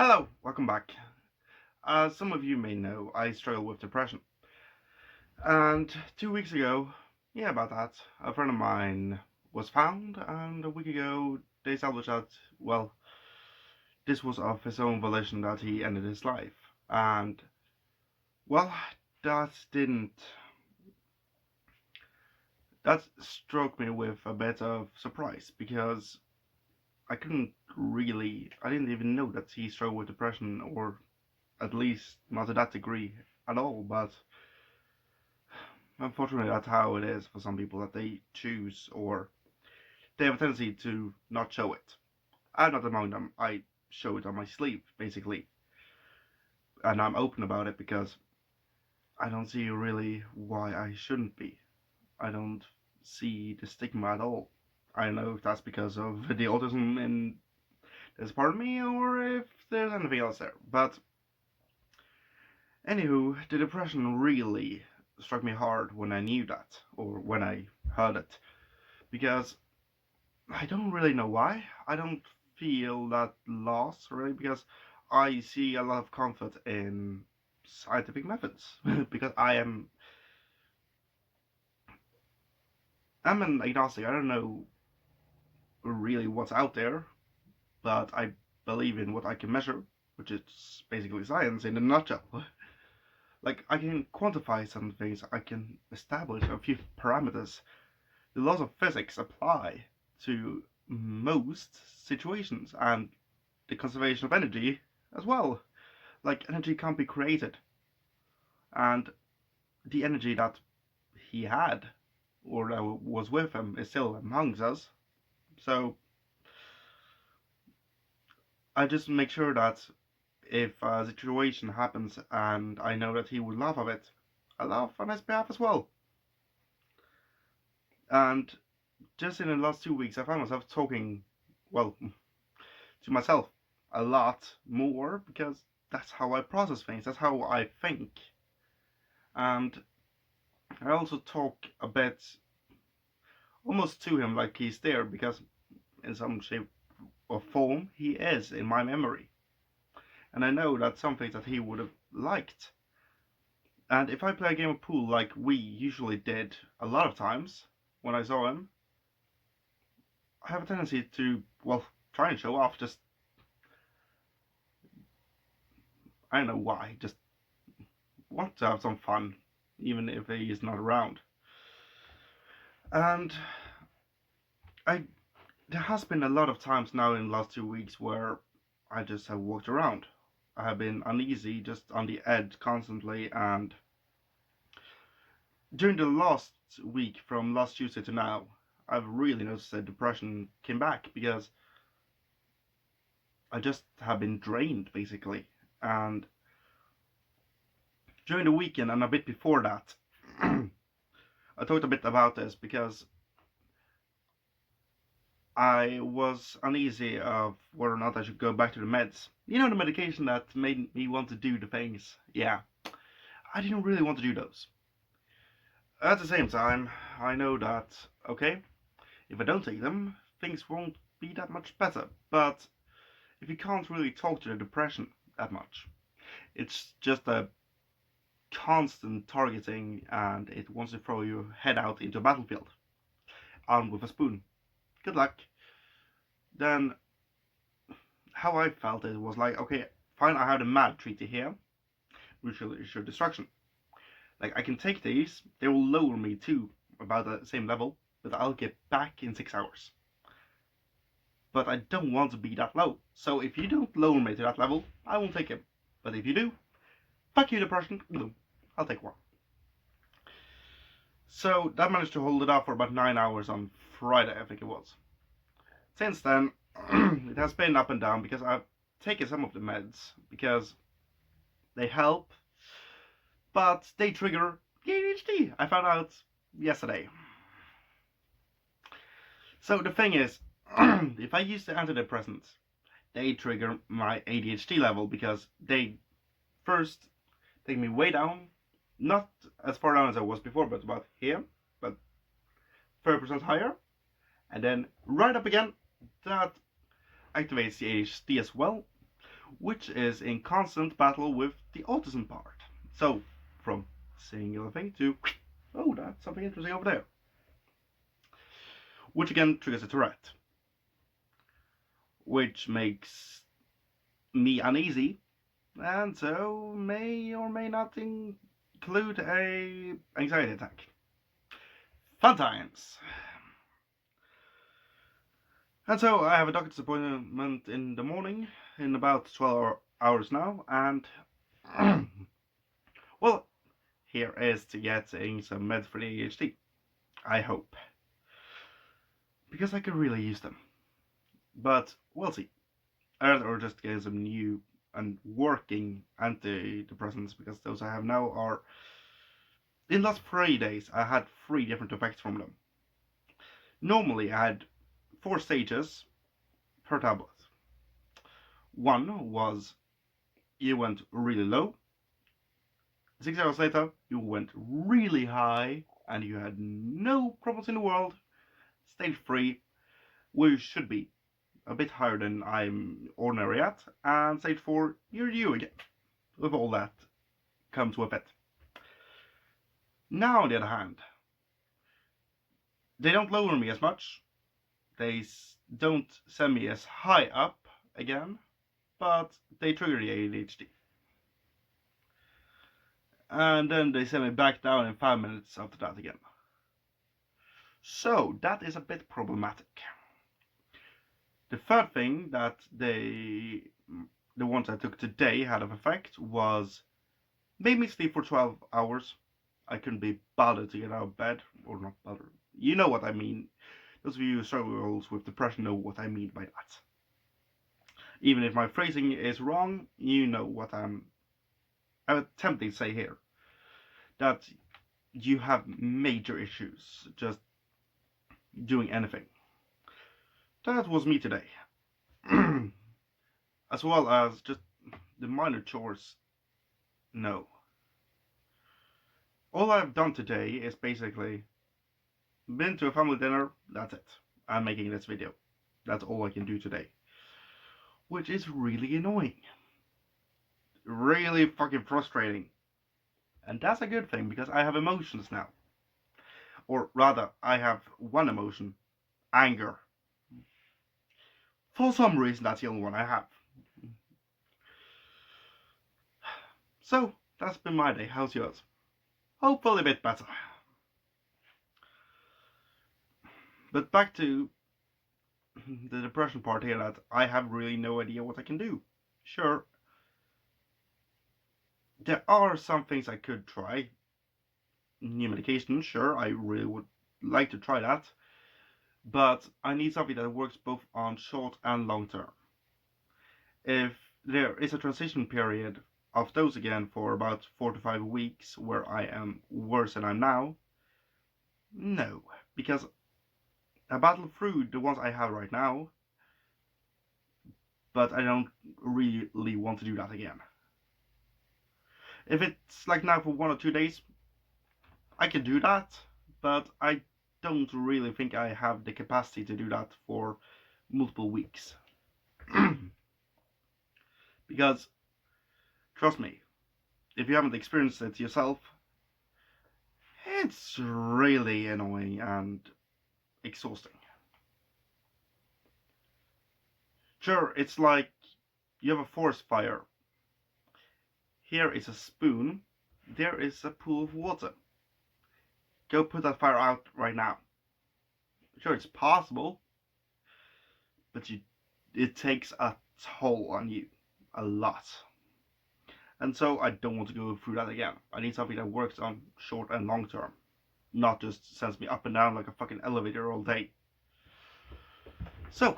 Hello, welcome back. As some of you may know, I struggle with depression. And 2 weeks ago, yeah, about that, a friend of mine was found, and a week ago they established that, well, this was of his own volition that he ended his life. And, well, that didn't. That struck me with a bit of surprise because I didn't even know that he struggled with depression, or at least not to that degree at all, but unfortunately, that's how it is for some people that they choose or they have a tendency to not show it. I'm not among them. I show it on my sleeve, basically. And I'm open about it because I don't see really why I shouldn't be. I don't see the stigma at all. I don't know if that's because of the autism in this part of me or if there's anything else there. But anywho, the depression really struck me hard when I knew that or when I heard it. Because I don't really know why. I don't feel that loss really because I see a lot of comfort in scientific methods because I'm an agnostic. I don't know really what's out there, but I believe in what I can measure, which is basically science in a nutshell. Like I can quantify some things, I can establish a few parameters. The laws of physics apply to most situations, and the conservation of energy as well. Like energy can't be created, and the energy that he had or that was with him is still amongst us. So I just make sure that if a situation happens and I know that he would laugh of it, I laugh on his behalf as well. And just in the last 2 weeks, I found myself talking, well, to myself a lot more because that's how I process things. That's how I think. And I also talk a bit almost to him like he's there because in some shape or form he is in my memory. And I know that's something that he would have liked. And if I play a game of pool like we usually did a lot of times when I saw him, I have a tendency to, well, try and show off. Just, I don't know why, just want to have some fun, even if he is not around. And I there has been a lot of times now in the last 2 weeks where I just have walked around. I have been uneasy, just on the edge constantly, and during the last week, from last Tuesday to now, I've really noticed that depression came back because I just have been drained basically. And during the weekend and a bit before that, I talked a bit about this because I was uneasy of whether or not I should go back to the meds. You know, the medication that made me want to do the things. Yeah, I didn't really want to do those. At the same time, I know that, okay, if I don't take them, things won't be that much better. But if you can't really talk to the depression that much, it's just a constant targeting and it wants to throw your head out into a battlefield, armed with a spoon. Good luck. Then how I felt it was like, okay, fine, I have the MAD treaty here, mutual assured destruction. Like I can take these, they will lower me to about the same level, but I'll get back in 6 hours. But I don't want to be that low. So if you don't lower me to that level, I won't take it. But if you do, fuck you, depression. Boom. I'll take one. So that managed to hold it up for about 9 hours on Friday, I think it was. Since then, it has been up and down because I've taken some of the meds because they help, but they trigger ADHD. I found out yesterday. So the thing is, if I use the antidepressants, they trigger my ADHD level because they first take me way down, not as far down as I was before, but about here, but 30% higher, and then right up again. That activates the ADHD as well, which is in constant battle with the autism part. So, from singular thing to, oh, that's something interesting over there. Which again triggers a Tourette, which makes me uneasy, and so may or may not include a anxiety attack. Fun times. And so I have a doctor's appointment in the morning in about 12 hours now, and well, here is to getting some meds for the ADHD. I hope. Because I could really use them. But we'll see. Or just get some new and working antidepressants, because those I have now are. In the last 3 days, I had 3 different effects from them. Normally, I had 4 stages per tablet. One was you went really low. 6 hours later, you went really high, and you had no problems in the world. Stage 3, where you should be a bit higher than I'm ordinary at, and stage 4, you're you again, with all that comes with it. Now, on the other hand, they don't lower me as much, they don't send me as high up again, but they trigger the ADHD. And then they send me back down in 5 minutes after that again. So, that is a bit problematic. The third thing that the ones I took today had of effect was made me sleep for 12 hours. I couldn't be bothered to get out of bed, or not bothered. You know what I mean. Those of you who struggle with depression know what I mean by that. Even if my phrasing is wrong, you know what I'm attempting to say here. That you have major issues just doing anything. That was me today. As well as just the minor chores. No. All I've done today is basically been to a family dinner, that's it. I'm making this video. That's all I can do today. Which is really annoying. Really fucking frustrating. And that's a good thing, because I have emotions now. Or rather, I have one emotion. Anger. For some reason, that's the only one I have. So, that's been my day. How's yours? Hopefully a bit better. But back to the depression part here, that I have really no idea what I can do. Sure, there are some things I could try. New medication, sure, I really would like to try that. But I need something that works both on short and long term. If there is a transition period of those again for about 4 to 5 weeks where I am worse than I'm now, no, because I battle through the ones I have right now, but I don't really want to do that again. If it's like now for 1 or 2 days, I can do that, but I don't really think I have the capacity to do that for multiple weeks. Because, trust me, if you haven't experienced it yourself, it's really annoying and exhausting. Sure, it's like you have a forest fire. Here is a spoon, there is a pool of water. Go put that fire out right now. Sure, it's possible, but it takes a toll on you. A lot. And so I don't want to go through that again. I need something that works on short and long term, not just sends me up and down like a fucking elevator all day. So,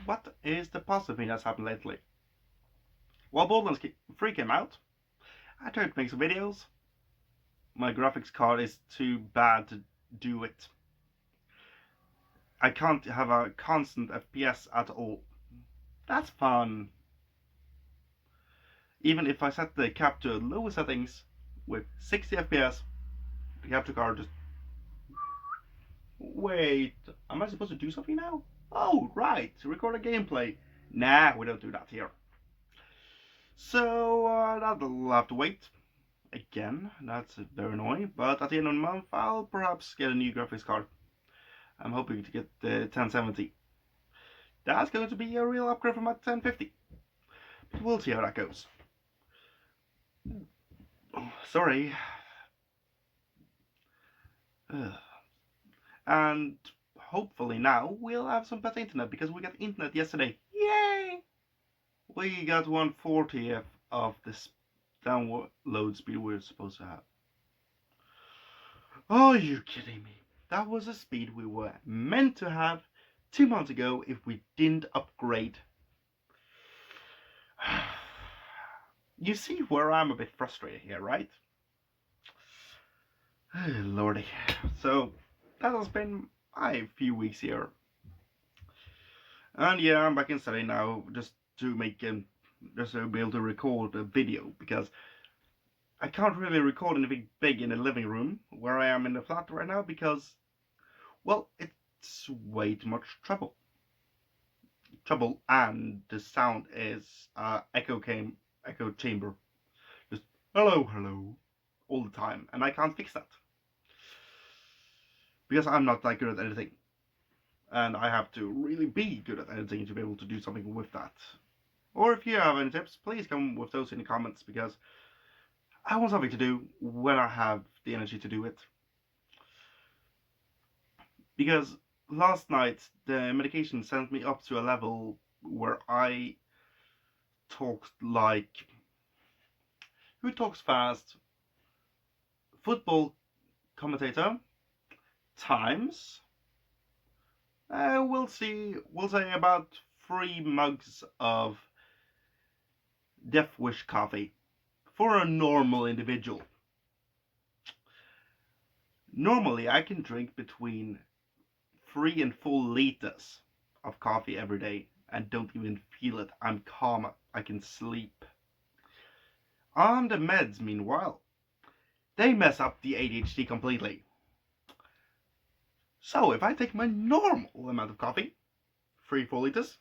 what is the positive thing that's happened lately? Well, Borderlands 3 came out. I tried to make some videos. My graphics card is too bad to do it. I can't have a constant FPS at all. That's fun. Even if I set the cap to lower settings with 60 FPS, the capture card just... Wait, am I supposed to do something now? Oh, right, record a gameplay. Nah, we don't do that here. So that'll have to wait. Again, that's very annoying, but at the end of the month I'll perhaps get a new graphics card. I'm hoping to get the 1070. That's going to be a real upgrade from my 1050. But we'll see how that goes. Oh, sorry. And hopefully now we'll have some better internet, because we got internet yesterday. Yay! We got 1/40th of this download speed we were supposed to have. Oh, you kidding me? That was the speed we were meant to have 2 months ago if we didn't upgrade. You see where I'm a bit frustrated here, right? Lordy. So that has been a few weeks here. And yeah, I'm back in study now just to be able to record a video, because I can't really record anything big in the living room where I am in the flat right now, because, well, it's way too much trouble. And the sound is echo chamber. Just hello all the time, and I can't fix that. Because I'm not that good at editing. And I have to really be good at editing to be able to do something with that. Or if you have any tips, please come with those in the comments, because I want something to do when I have the energy to do it. Because last night the medication sent me up to a level where I talked like, who talks fast? Football commentator times, we'll say about 3 mugs of Death Wish coffee for a normal individual. Normally I can drink between 3 and 4 liters of coffee every day and don't even feel it. I'm calm, I can sleep. On the meds, meanwhile, they mess up the ADHD completely. So if I take my normal amount of coffee, 3-4 liters,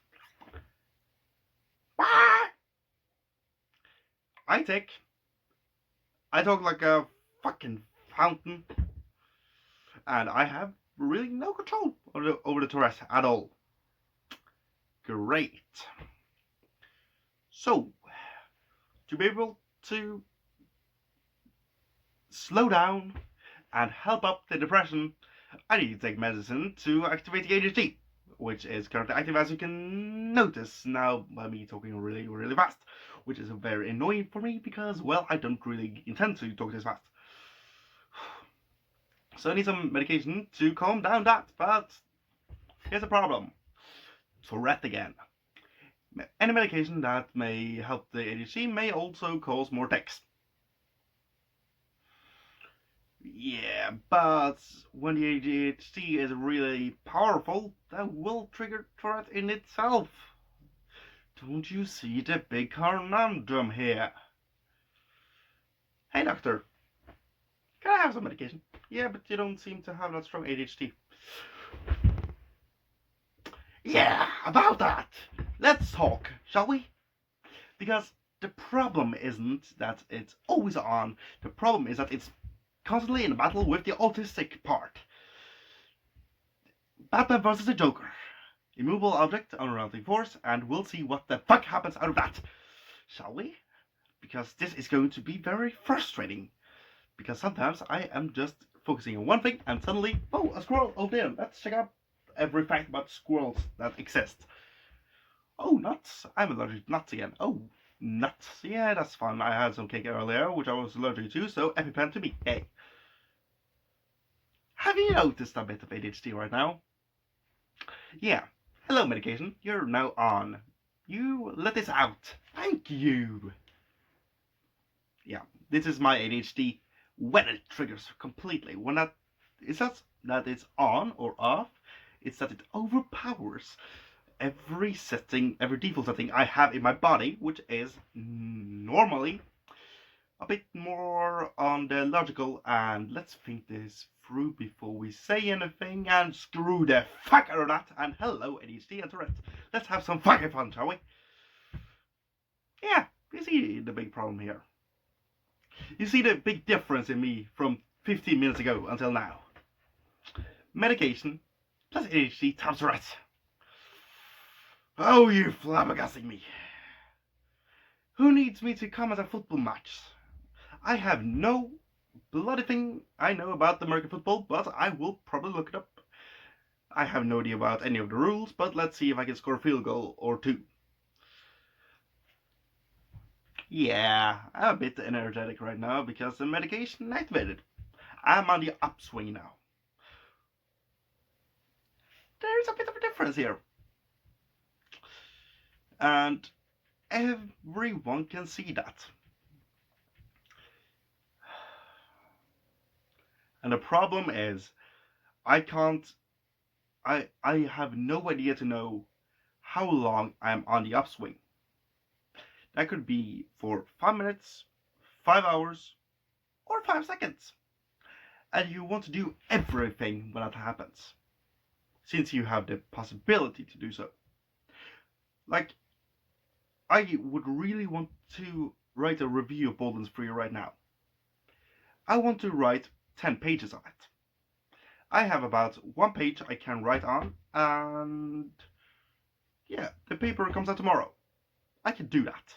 I talk like a fucking fountain, and I have really no control over the Tourette's at all. Great. So, to be able to slow down and help up the depression, I need to take medicine to activate the ADHD, which is currently active, as you can notice now by me talking really fast, which is very annoying for me because, well, I don't really intend to talk this fast. So I need some medication to calm down that, but here's the problem. Tourette again. Any medication that may help the ADHD may also cause more tics. Yeah, but when the ADHD is really powerful, that will trigger Tourette in itself. Don't you see the big conundrum here? Hey doctor, can I have some medication? Yeah, but you don't seem to have that strong ADHD. Yeah, about that! Let's talk, shall we? Because the problem isn't that it's always on, the problem is that it's constantly in a battle with the autistic part. Batman versus the Joker. Immovable object, unrelenting force, and we'll see what the fuck happens out of that. Shall we? Because this is going to be very frustrating. Because sometimes I am just focusing on one thing and suddenly, oh, a squirrel over there. Let's check out every fact about squirrels that exist. Oh, nuts. I'm allergic to nuts again. Oh, nuts. Yeah, that's fun. I had some cake earlier, which I was allergic to, so EpiPen to me. Hey. Have you noticed a bit of ADHD right now? Yeah. Hello, medication. You're now on. You let this out. Thank you. Yeah, this is my ADHD when it triggers completely. When it's not that it's on or off, it's that it overpowers every default setting I have in my body, which is normally a bit more on the logical, and let's think this through before we say anything, and screw the fuck out of that, and hello ADHD and Tourette. Let's have some fucking fun, shall we? Yeah, you see the big problem here. You see the big difference in me from 15 minutes ago until now. Medication plus ADHD times Tourette. Oh, you flabbergasting me. Who needs me to come at a football match? I have no bloody thing I know about American football, but I will probably look it up. I have no idea about any of the rules, but let's see if I can score a field goal or two. Yeah, I'm a bit energetic right now because the medication activated. I'm on the upswing now. There's a bit of a difference here. And everyone can see that. And the problem is, I have no idea to know how long I'm on the upswing. That could be for 5 minutes, 5 hours, or 5 seconds. And you want to do everything when that happens, since you have the possibility to do so. Like, I would really want to write a review of Borderlands 3 right now. I want to write 10 pages on it. I have about 1 page I can write on, and yeah, the paper comes out tomorrow. I can do that.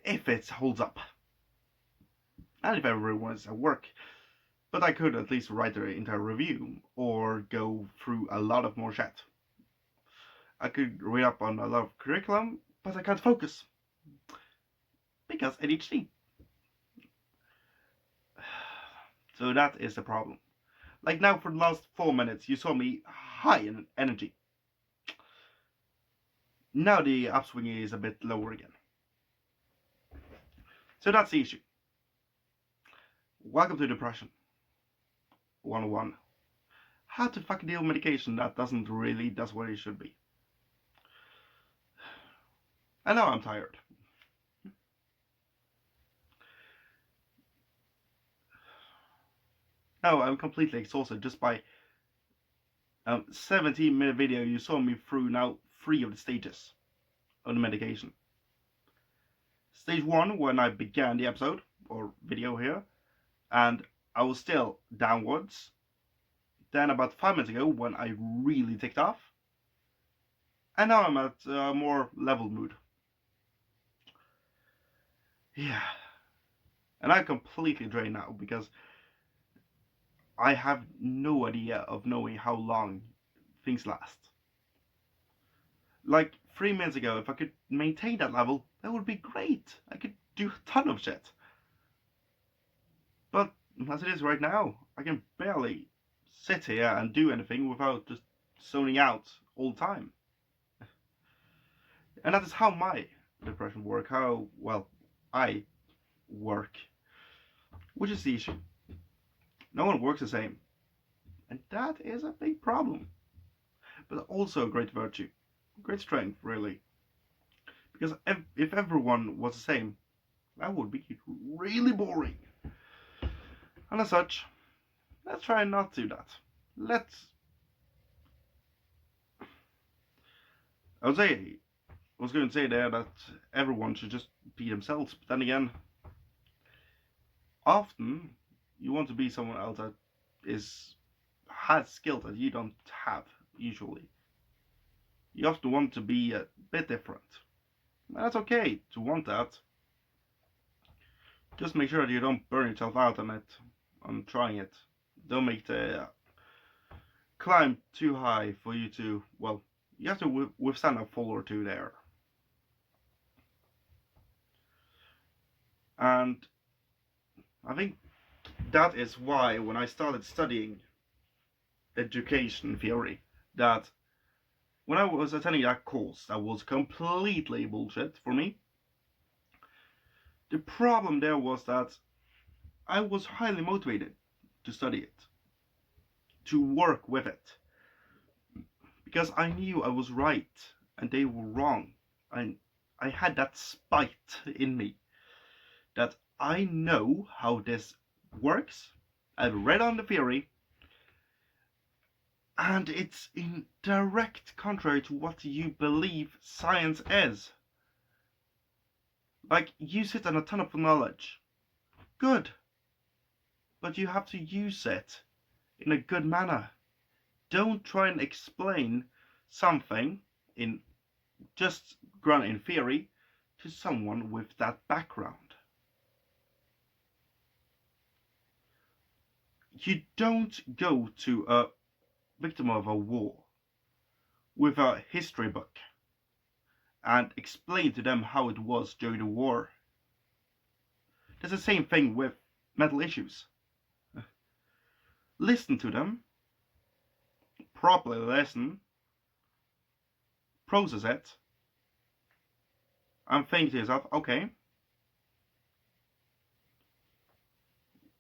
If it holds up. And if everyone's at work. But I could at least write the entire review, or go through a lot of more shit. I could read up on a lot of curriculum, but I can't focus. Because ADHD. So that is the problem. Like now for the last 4 minutes, you saw me high in energy. Now the upswing is a bit lower again. So that's the issue. Welcome to depression. 101. How to fucking deal with medication that doesn't really does what it should be. And now I'm tired. Now I'm completely exhausted just by 17-minute video you saw me through now 3 of the stages of the medication. Stage 1 when I began the episode, or video here, and I was still downwards. Then about 5 minutes ago when I really ticked off. And now I'm at a more level mood. Yeah. And I'm completely drained now because I have no idea of knowing how long things last. Like 3 minutes ago, if I could maintain that level, that would be great. I could do a ton of shit. But as it is right now, I can barely sit here and do anything without just zoning out all the time. And that is how my depression works, how, well, I work. Which is the issue. No one works the same. And that is a big problem. But also a great virtue. Great strength, really. Because if everyone was the same, that would be really boring. And as such, let's try not to do that. I was going to say there that everyone should just be themselves, but then again, often you want to be someone else that has skills that you don't have usually. You often want to be a bit different. And that's okay to want that. Just make sure that you don't burn yourself out on trying it. Don't make the climb too high for you to, well, you have to withstand a fall or two there. And I think that is why when I started studying education theory, that when I was attending that course that was completely bullshit for me, the problem there was that I was highly motivated to study it, to work with it, because I knew I was right and they were wrong, and I had that spite in me that I know how this works. I've read on the theory, and it's in direct contrary to what you believe science is. Like, you sit on a ton of knowledge. Good. But you have to use it in a good manner. Don't try and explain something in just grounded in theory to someone with that background. You don't go to a victim of a war with a history book and explain to them how it was during the war. That's the same thing with mental issues. Listen to them, properly listen, process it, and think to yourself, okay,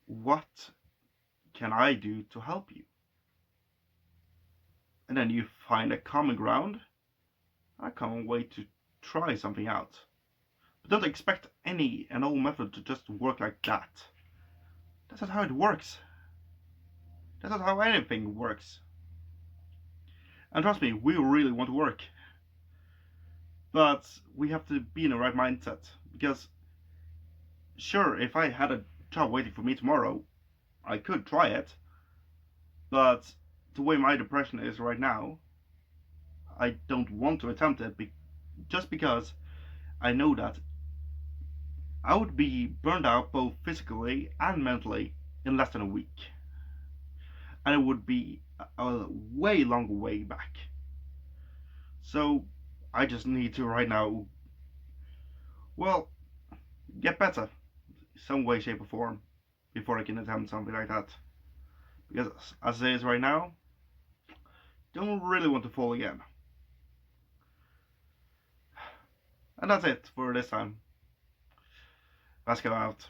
what can I do to help you? And then you find a common ground, a common way to try something out. But don't expect any and all method to just work like that. That's not how it works. That's not how anything works. And trust me, we really want to work. But we have to be in the right mindset. Because, sure, if I had a job waiting for me tomorrow, I could try it. But the way my depression is right now, I don't want to attempt it just because I know that I would be burned out both physically and mentally in less than a week. And it would be a way longer way back. So I just need to right now, well, get better some way, shape, or form before I can attempt something like that. Because as it is right now, don't really want to fall again. And that's it for this time. Let's go out.